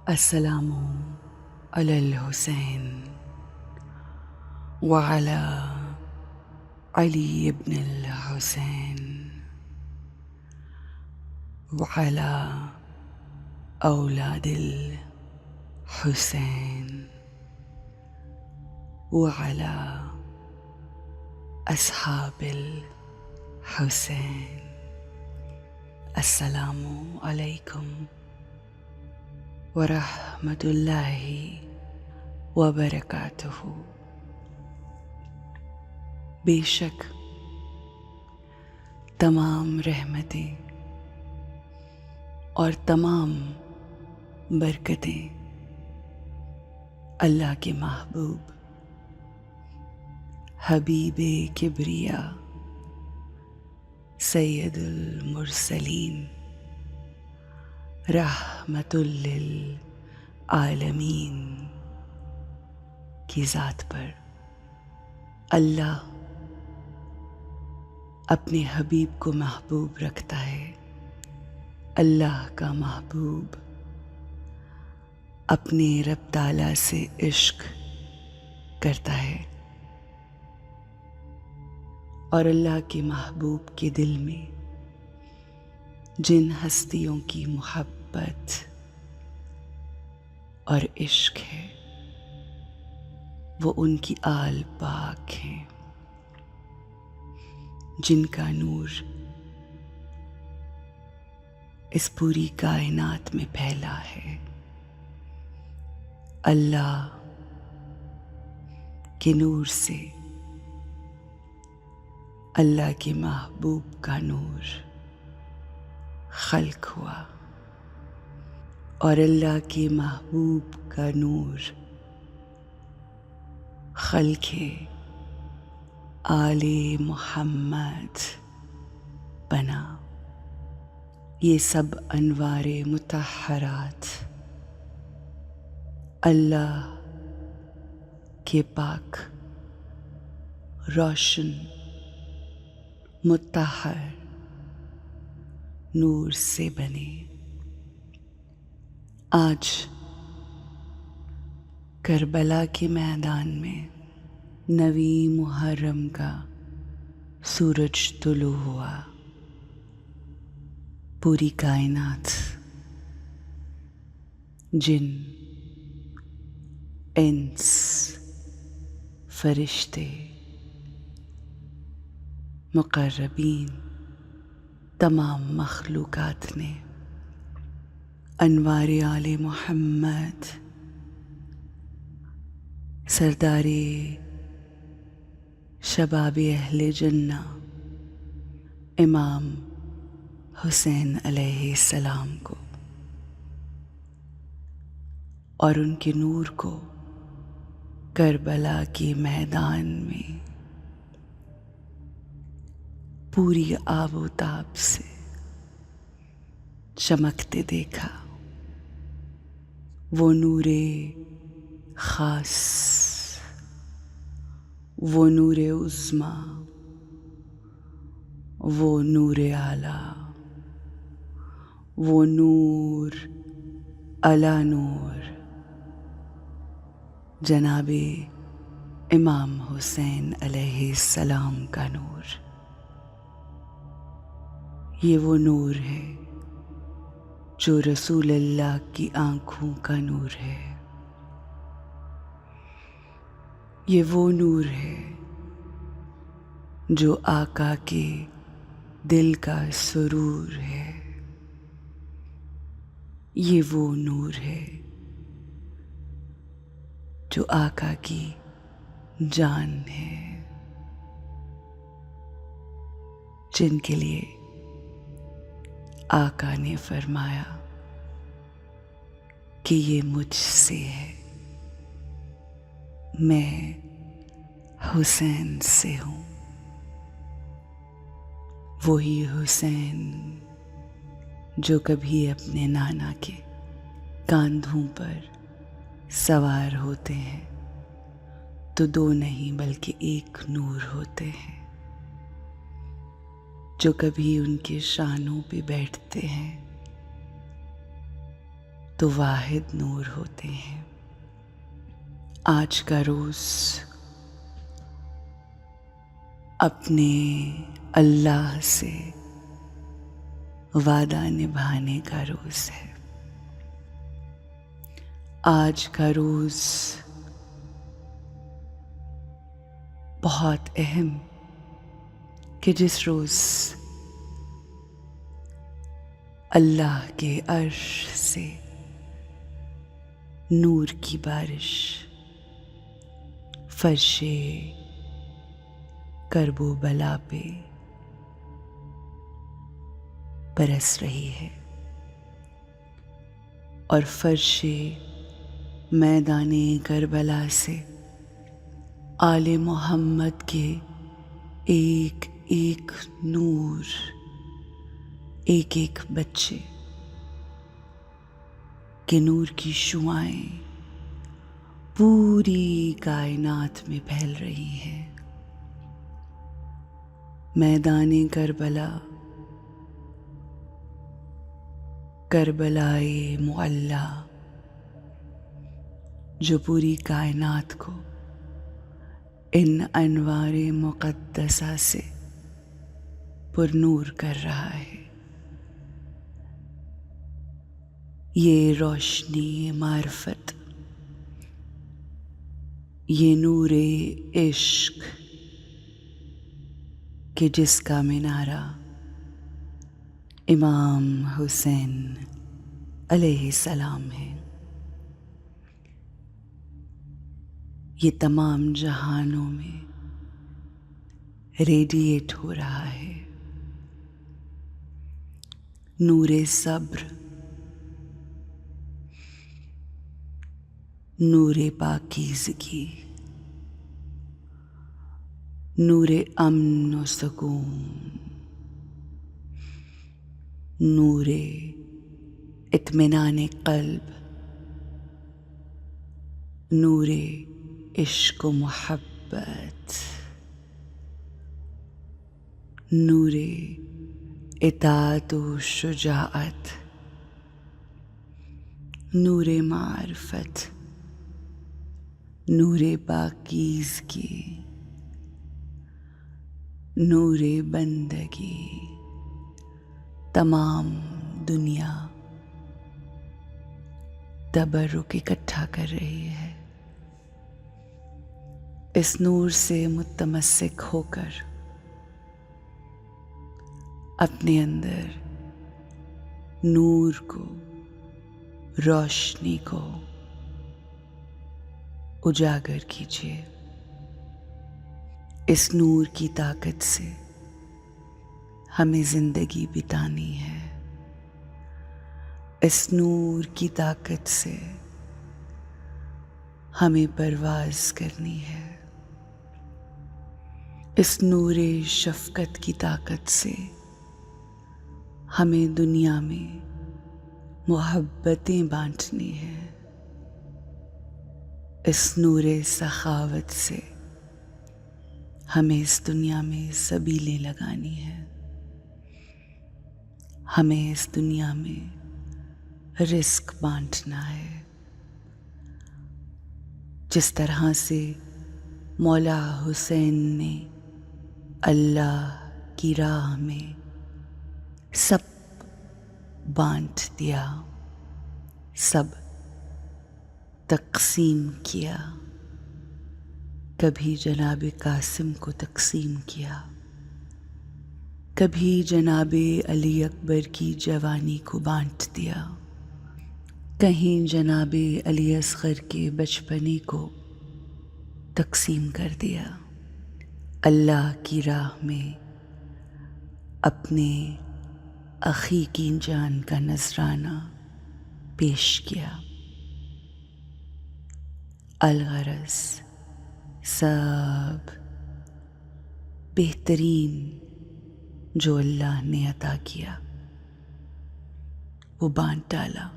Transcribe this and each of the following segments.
السلام على الحسين وعلى علي بن الحسين وعلى أولاد الحسين وعلى أصحاب الحسين. السلام عليكم ورحمة الله وبرکاتہ. بے شک تمام رحمتیں اور تمام برکتیں اللہ کے محبوب حبیب کبریا سید المرسلین رحمت للعالمین کی ذات پر. اللہ اپنے حبیب کو محبوب رکھتا ہے. اللہ کا محبوب اپنے رب تعالیٰ سے عشق کرتا ہے اور اللہ کے محبوب کے دل میں جن ہستیوں کی محبت اور عشق ہے وہ ان کی آل پاک ہیں جن کا نور اس پوری کائنات میں پھیلا ہے. اللہ کے نور سے اللہ کے محبوب کا نور خلق ہوا اور اللہ کے محبوب کا نور خلق آل محمد بنا. یہ سب انوار مطہرات اللہ کے پاک روشن مطہر نور سے بنے. آج کربلا کے میدان میں 9 محرم کا سورج طلوع ہوا. پوری کائنات جن انس فرشتے مقربین تمام مخلوقات نے انوار آل محمد سردار شباب اہل جنہ امام حسین علیہ السلام کو اور ان کے نور کو کربلا کے میدان میں پوری آب و تاب سے چمکتے دیکھا. وہ نور خاص، وہ نور عظمیٰ، وہ نور اعلیٰ، وہ نور علی نور جناب امام حسین علیہ السلام کا نور. یہ وہ نور ہے جو رسول اللہ کی آنکھوں کا نور ہے. یہ وہ نور ہے جو آقا کے دل کا سرور ہے. یہ وہ نور ہے جو آقا کی جان ہے، جن کے لیے آقا نے فرمایا کہ یہ مجھ سے ہے، میں حسین سے ہوں. وہی حسین جو کبھی اپنے نانا کے کاندھوں پر سوار ہوتے ہیں تو 2 نہیں بلکہ 1 نور ہوتے ہیں. جو کبھی ان کے شانوں پہ بیٹھتے ہیں تو واحد نور ہوتے ہیں۔ آج کا روز اپنے اللہ سے وعدہ نبھانے کا روز ہے۔ آج کا روز بہت اہم کہ جس روز اللہ کے عرش سے نور کی بارش فرش کرب و بلا پہ برس رہی ہے، اور فرش میدان کربلا سے آل محمد کے ایک ایک نور، ایک ایک بچے کے نور کی شعاعیں پوری کائنات میں پھیل رہی ہیں۔ میدان کربلا، کربلائے معلی، جو پوری کائنات کو ان انوار مقدسہ سے پر نور کر رہا ہے۔ یہ روشنی معرفت، یہ نور عشق کہ جس کا مینارہ امام حسین علیہ السلام ہے، یہ تمام جہانوں میں ریڈیٹ ہو رہا ہے۔ نور صبر، نور پاکیزگی، نور امن و سکون، نور اطمینان قلب، نور عشق و محبت، نور اطاعت و شجاعت، نور معرفت، نور پاکیزگی، نور بندگی، تمام دنیا تبرک اکٹھا کر رہی ہے۔ اس نور سے متمسک ہو کر اپنے اندر نور کو، روشنی کو اجاگر کیجیے۔ اس نور کی طاقت سے ہمیں زندگی بتانی ہے، اس نور کی طاقت سے ہمیں پرواز کرنی ہے، اس نور شفقت کی طاقت سے ہمیں دنیا میں محبتیں بانٹنی ہیں، اس نور سخاوت سے ہمیں اس دنیا میں سبیلیں لگانی ہیں، ہمیں اس دنیا میں رزق بانٹنا ہے۔ جس طرح سے مولا حسین نے اللہ کی راہ میں سب بانٹ دیا، سب تقسیم کیا، کبھی جناب قاسم کو تقسیم کیا، کبھی جناب علی اکبر کی جوانی کو بانٹ دیا، کہیں جناب علی اصغر کے بچپنے کو تقسیم کر دیا، اللہ کی راہ میں اپنے اخی کی جان کا نذرانہ پیش کیا۔ الغرض سب بہترین جو اللہ نے عطا کیا وہ بانٹ ڈالا۔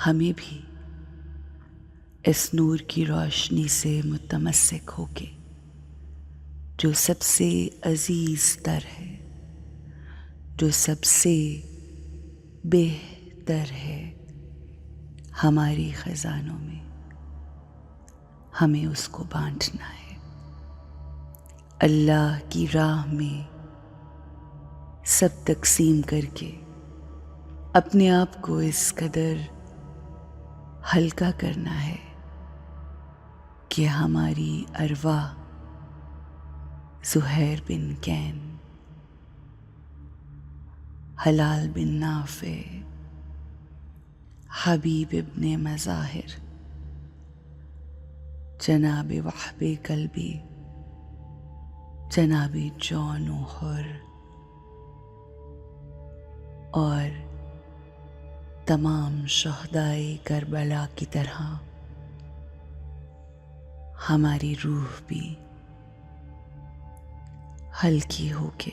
ہمیں بھی اس نور کی روشنی سے متمسک ہو کے جو سب سے عزیز تر ہے، جو سب سے بہتر ہے ہماری خزانوں میں، ہمیں اس کو بانٹنا ہے۔ اللہ کی راہ میں سب تقسیم کر کے اپنے آپ کو اس قدر ہلکا کرنا ہے کہ ہماری ارواح زہیر بن کین، حلال بن نافع، حبیب ابن مظاہر، جناب وہب قلبی، جناب جون و حر اور تمام شہدائے کربلا کی طرح ہماری روح بھی ہلکی ہو کے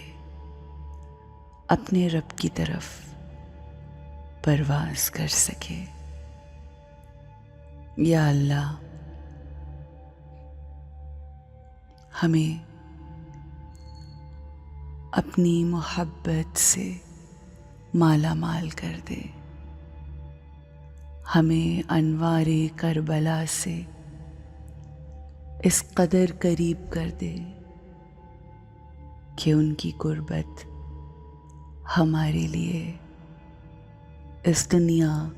اپنے رب کی طرف پرواز کر سکے۔ یا اللہ، ہمیں اپنی محبت سے مالا مال کر دے، ہمیں انوار کربلا سے اس قدر قریب کر دے کہ ان کی قربت ہمارے لیے اس دنیا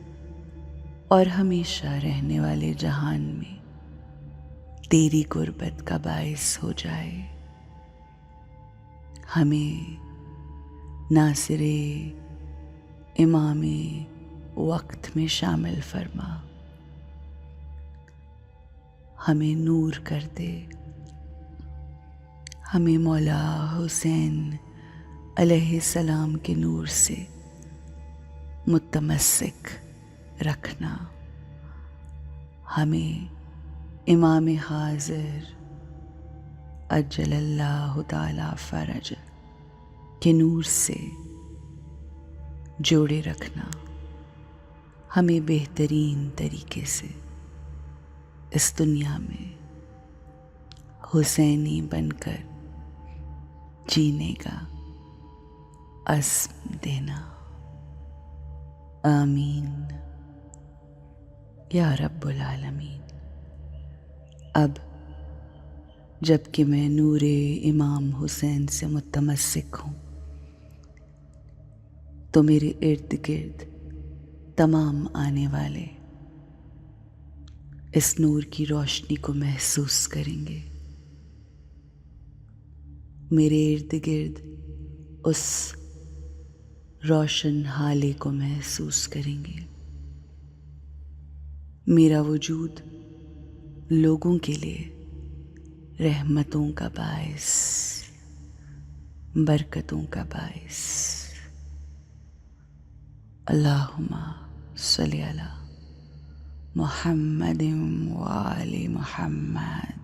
اور ہمیشہ رہنے والے جہان میں تیری قربت کا باعث ہو جائے۔ ہمیں ناصر امام وقت میں شامل فرما، ہمیں نور کر دے، ہمیں مولا حسین علیہ السلام کے نور سے متمسک رکھنا، ہمیں امام حاضر عجل اللہ تعالی فرج کے نور سے جوڑے رکھنا، ہمیں بہترین طریقے سے اس دنیا میں حسینی بن کر جینے کا عزم دینا۔ آمین یا رب العالمین۔ اب جب کہ میں نور امام حسین سے متمسک ہوں تو میرے ارد گرد تمام آنے والے اس نور کی روشنی کو محسوس کریں گے، میرے ارد گرد اس روشن حالے کو محسوس کریں گے۔ میرا وجود لوگوں کے لیے رحمتوں کا باعث، برکتوں کا باعث۔ اللہم صلی علی محمد و آل محمد۔